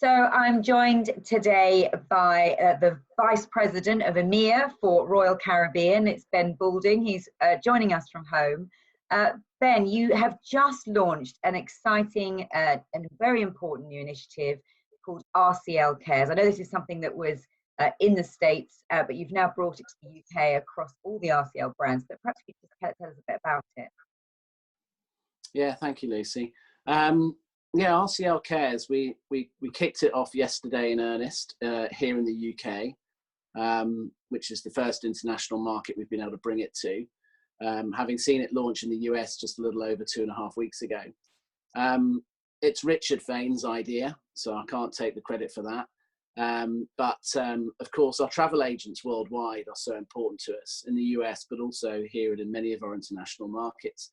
So I'm joined today by the Vice President of EMEA for Royal Caribbean. It's Ben Bouldin. He's joining us from home. Ben, you have just launched an exciting and very important new initiative called RCL Cares. I know this is something that was in the States, but you've now brought it to the UK across all the RCL brands. But perhaps you could just tell us a bit about it. Yeah, thank you, Lucy. Yeah, RCL Cares, we kicked it off yesterday in earnest here in the UK, which is the first international market we've been able to bring it to, having seen it launch in the US just a little over 2.5 weeks ago. It's Richard Fain's idea, so I can't take the credit for that. But of course, our travel agents worldwide are so important to us in the US, but also here and in many of our international markets.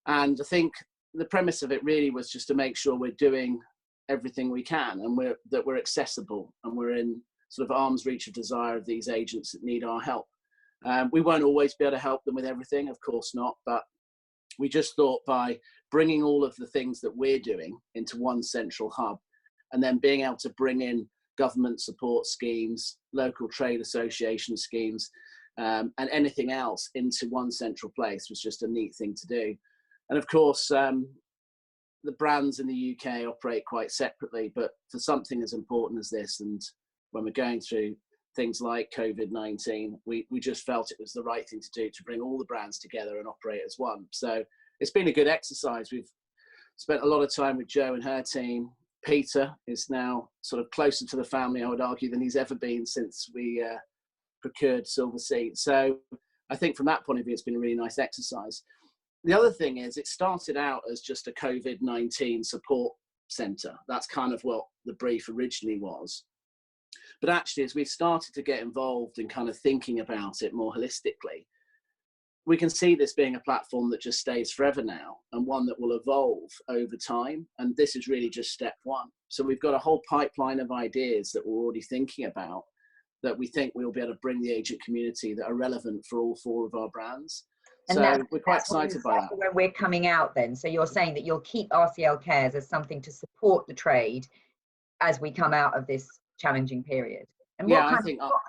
And I think the premise of it really was just to make sure we're doing everything we can and that we're accessible and we're in sort of arm's reach of desire of these agents that need our help. We won't always be able to help them with everything, of course not, but we just thought by bringing all of the things that we're doing into one central hub and then being able to bring in government support schemes, local trade association schemes, and anything else into one central place was just a neat thing to do. And of course, the brands in the UK operate quite separately, but for something as important as this, and when we're going through things like COVID-19, we just felt it was the right thing to do to bring all the brands together and operate as one. So it's been a good exercise. We've spent a lot of time with Jo and her team. Peter is now sort of closer to the family, I would argue, than he's ever been since we procured Silver Sea. So I think from that point of view, it's been a really nice exercise. The other thing is it started out as just a COVID-19 support centre. That's kind of what the brief originally was. But actually, as we've started to get involved in kind of thinking about it more holistically, we can see this being a platform that just stays forever now and one that will evolve over time. And this is really just step one. So we've got a whole pipeline of ideas that we're already thinking about that we think we'll be able to bring the agent community that are relevant for all 4 of our brands. And so we're quite excited by that. When we're coming out then, so you're saying that you'll keep RCL Cares as something to support the trade as we come out of this challenging period. And what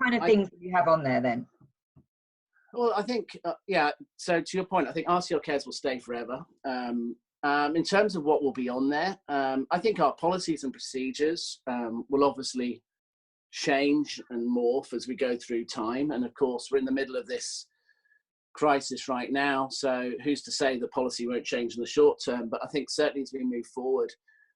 kind of things do you have on there then? Well, I think, yeah, so to your point, I think RCL Cares will stay forever. In terms of what will be on there, I think our policies and procedures will obviously change and morph as we go through time. And of course, we're in the middle of this crisis right now, so who's to say the policy won't change in the short term? But I think certainly as we move forward,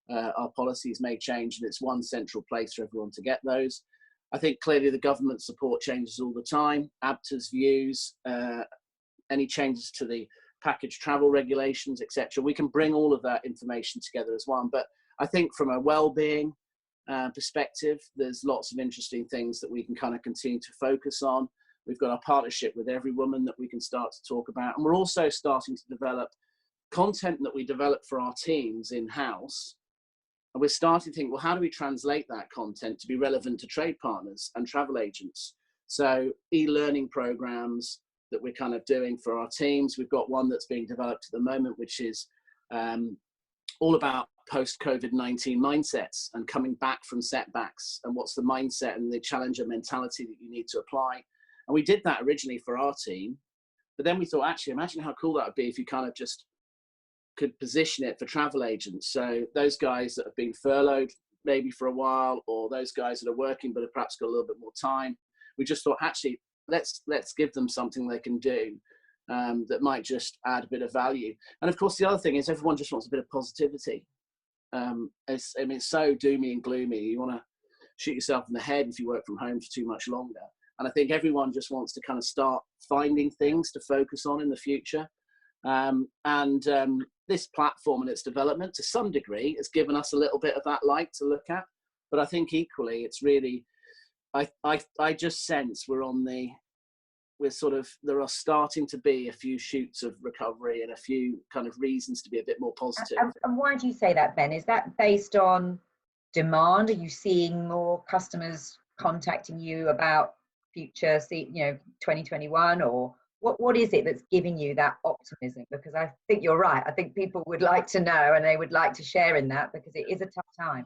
our policies may change, and it's one central place for everyone to get those. I think clearly the government support changes all the time. ABTA's views, any changes to the package travel regulations, etc. We can bring all of that information together as one. But I think from a well-being perspective, there's lots of interesting things that we can kind of continue to focus on. We've got our partnership with Every Woman that we can start to talk about. And we're also starting to develop content that we develop for our teams in-house. And we're starting to think, well, how do we translate that content to be relevant to trade partners and travel agents? So e-learning programs that we're kind of doing for our teams. We've got one that's being developed at the moment, which is all about post-COVID-19 mindsets and coming back from setbacks and what's the mindset and the challenger mentality that you need to apply. And we did that originally for our team, but then we thought, actually, imagine how cool that would be if you kind of just could position it for travel agents. So those guys that have been furloughed maybe for a while, or those guys that are working but have perhaps got a little bit more time, we just thought, actually, let's give them something they can do that might just add a bit of value. And of course, the other thing is everyone just wants a bit of positivity. It's so doomy and gloomy. You want to shoot yourself in the head if you work from home for too much longer. And I think everyone just wants to kind of start finding things to focus on in the future. This platform and its development, to some degree, has given us a little bit of that light to look at. But I think equally, it's really, I just sense there are starting to be a few shoots of recovery and a few kind of reasons to be a bit more positive. And why do you say that, Ben? Is that based on demand? Are you seeing more customers contacting you about future, 2021, or what is it that's giving you that optimism? Because I think you're right. I think people would like to know and they would like to share in that, because it is a tough time.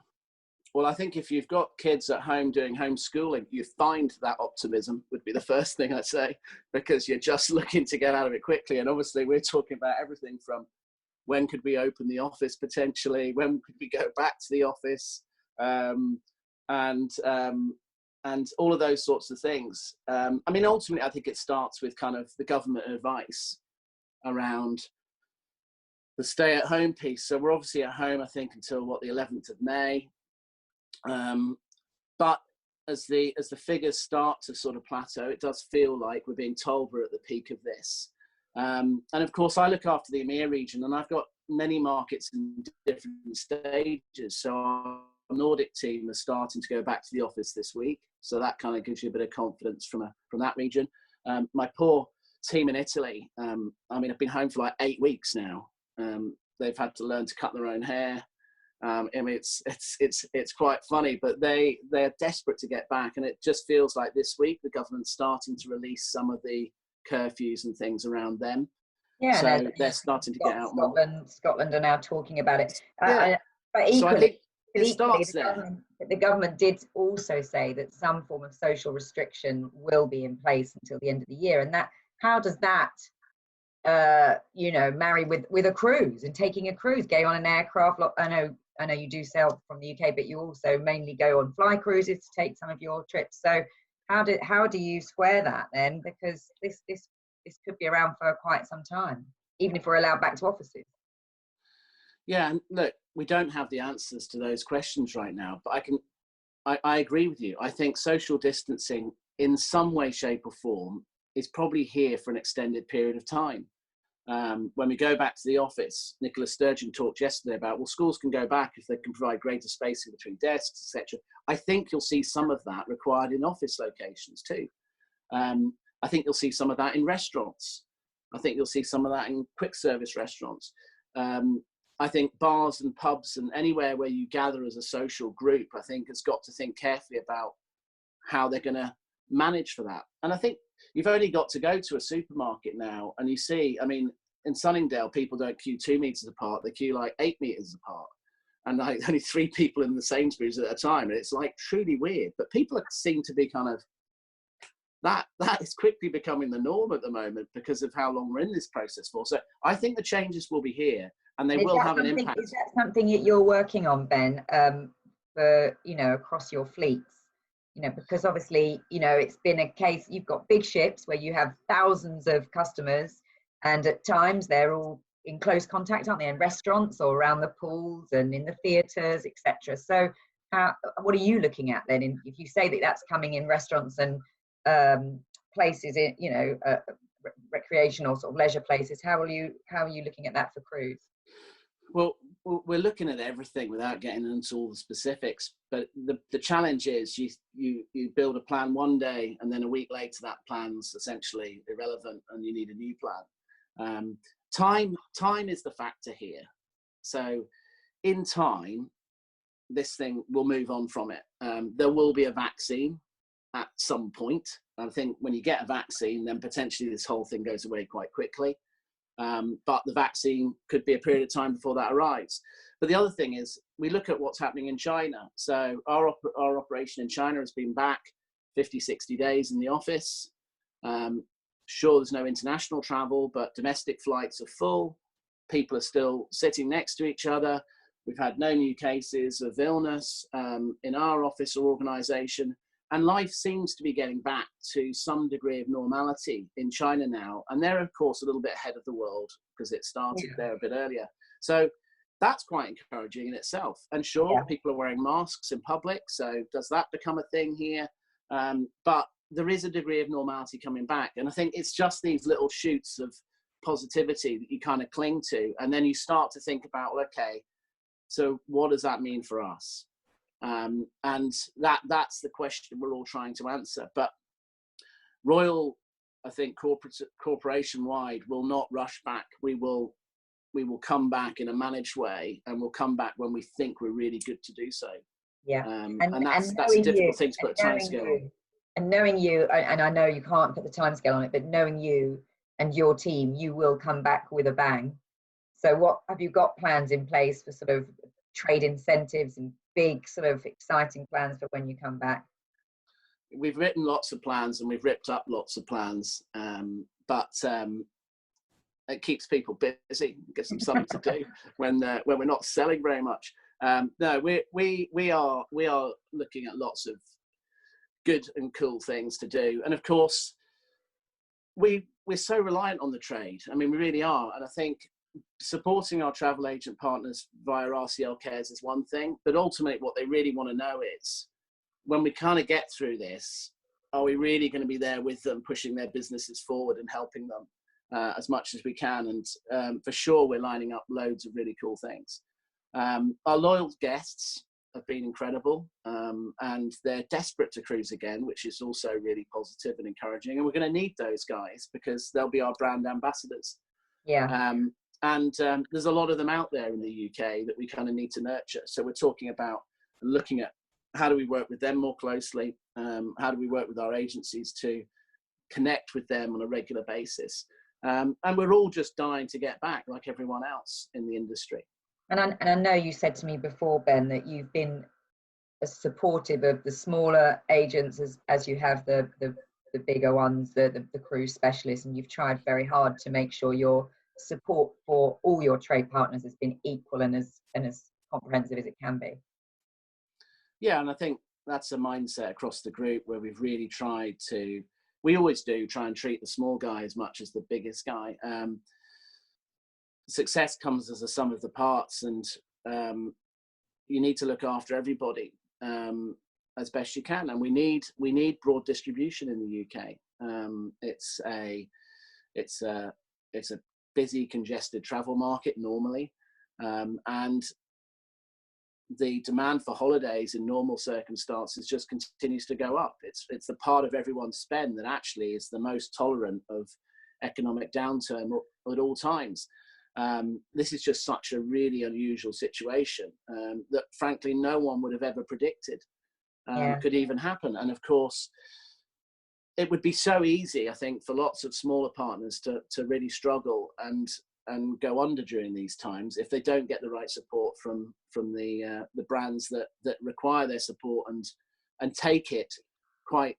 Well, I think if you've got kids at home doing homeschooling, you find that optimism would be the first thing I'd say, because you're just looking to get out of it quickly. And obviously we're talking about everything from when could we open the office potentially, when could we go back to the office, and all of those sorts of things. I mean, ultimately, I think it starts with kind of the government advice around the stay-at-home piece. So we're obviously at home, I think, until the 11th of May. But as the figures start to sort of plateau, it does feel like we're being told we're at the peak of this. And of course, I look after the EMEA region, and I've got many markets in different stages. So our Nordic team are starting to go back to the office this week. So that kind of gives you a bit of confidence from that region. My poor team in Italy, I mean, I've been home for like 8 weeks now. They've had to learn to cut their own hair. I mean, it's quite funny, but they're desperate to get back, and it just feels like this week the government's starting to release some of the curfews and things around them. Yeah, so no, they're starting to get out more. Scotland are now talking about it. Yeah. But equally, so I think it starts there. The government did also say that some form of social restriction will be in place until the end of the year, and that, how does that marry with a cruise and taking a cruise, going on an aircraft? I know you do sail from the UK, but you also mainly go on fly cruises to take some of your trips. So how do you square that then? Because this could be around for quite some time, even if we're allowed back to offices. Yeah, and look, we don't have the answers to those questions right now, but I agree with you. I think social distancing in some way, shape or form is probably here for an extended period of time. When we go back to the office, Nicola Sturgeon talked yesterday about, well, schools can go back if they can provide greater spacing between desks, etc. I think you'll see some of that required in office locations too. I think you'll see some of that in restaurants. I think you'll see some of that in quick service restaurants. I think bars and pubs and anywhere where you gather as a social group, I think has got to think carefully about how they're going to manage for that. And I think you've only got to go to a supermarket now and you see, I mean, in Sunningdale, people don't queue 2 meters apart, they queue like 8 meters apart. And like only 3 people in the Sainsbury's at a time. And it's like truly weird, but people seem to be kind of, that is quickly becoming the norm at the moment because of how long we're in this process for. So I think the changes will be here and they will have an impact. Is that something that you're working on, Ben, for, across your fleets? Because obviously, it's been a case, you've got big ships where you have thousands of customers, and at times they're all in close contact, aren't they, in restaurants or around the pools and in the theatres, etc. So what are you looking at then? If you say that that's coming in restaurants and places, recreational sort of leisure places, how are you looking at that for cruise? Well, we're looking at everything without getting into all the specifics. But the challenge is you build a plan one day and then a week later that plan's essentially irrelevant and you need a new plan. Time is the factor here. So in time, this thing will move on from it. There will be a vaccine at some point. I think when you get a vaccine, then potentially this whole thing goes away quite quickly. But the vaccine could be a period of time before that arrives. But the other thing is, we look at what's happening in China. So our operation in China has been back 50, 60 days in the office. Sure, there's no international travel, but domestic flights are full. People are still sitting next to each other. We've had no new cases of illness in our office or organisation. And life seems to be getting back to some degree of normality in China now. And they're, of course, a little bit ahead of the world because it started there a bit earlier. So that's quite encouraging in itself. And sure, people are wearing masks in public. So does that become a thing here? But there is a degree of normality coming back. And I think it's just these little shoots of positivity that you kind of cling to. And then you start to think about, okay, so what does that mean for us? And that's the question we're all trying to answer. But Royal, I think, corporation-wide will not rush back. We will come back in a managed way, and we'll come back when we think we're really good to do so. Yeah, and that's a difficult thing to put a timescale on. And knowing you, and I know you can't put the timescale on it, but knowing you and your team, you will come back with a bang. So what have you got plans in place for sort of trade incentives and big sort of exciting plans for when you come back? We've written lots of plans and we've ripped up lots of plans, but it keeps people busy, gives them something to do when we're not selling very much. No, we are looking at lots of good and cool things to do, and of course we're so reliant on the trade. I mean, we really are, and I think supporting our travel agent partners via RCL Cares is one thing, but ultimately what they really want to know is, when we kind of get through this, are we really going to be there with them, pushing their businesses forward and helping them as much as we can? And for sure, we're lining up loads of really cool things. Our loyal guests have been incredible, and they're desperate to cruise again, which is also really positive and encouraging. And we're going to need those guys because they'll be our brand ambassadors. Yeah. And there's a lot of them out there in the UK that we kind of need to nurture. So we're talking about looking at how do we work with them more closely? How do we work with our agencies to connect with them on a regular basis? And we're all just dying to get back, like everyone else in the industry. And I know you said to me before, Ben, that you've been as supportive of the smaller agents as you have the bigger ones, the cruise specialists, and you've tried very hard to make sure your support for all your trade partners has been equal and as comprehensive as it can be. Yeah, and I think that's a mindset across the group where we've really tried to, we always do try and treat the small guy as much as the biggest guy. Success comes as a sum of the parts, and you need to look after everybody as best you can. And we need broad distribution in the UK. It's a busy, congested travel market normally, and the demand for holidays in normal circumstances just continues to go up. It's the part of everyone's spend that actually is the most tolerant of economic downturn at all times. This is just such a really unusual situation that frankly no one would have ever predicted could even happen. And of course, it would be so easy, I think, for lots of smaller partners to really struggle and go under during these times if they don't get the right support from the brands that require their support and take it quite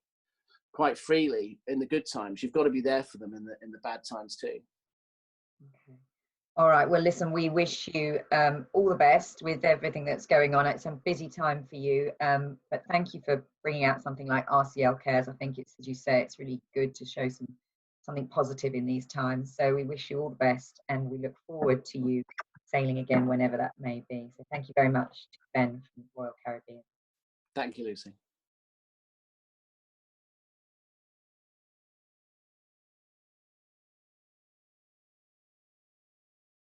freely in the good times. You've got to be there for them in the bad times too. Okay. All right. Well, listen, we wish you all the best with everything that's going on. It's a busy time for you, but thank you for bringing out something like RCL Cares. I think it's, as you say, it's really good to show something positive in these times. So we wish you all the best, and we look forward to you sailing again whenever that may be. So thank you very much, Ben from Royal Caribbean. Thank you, Lucy.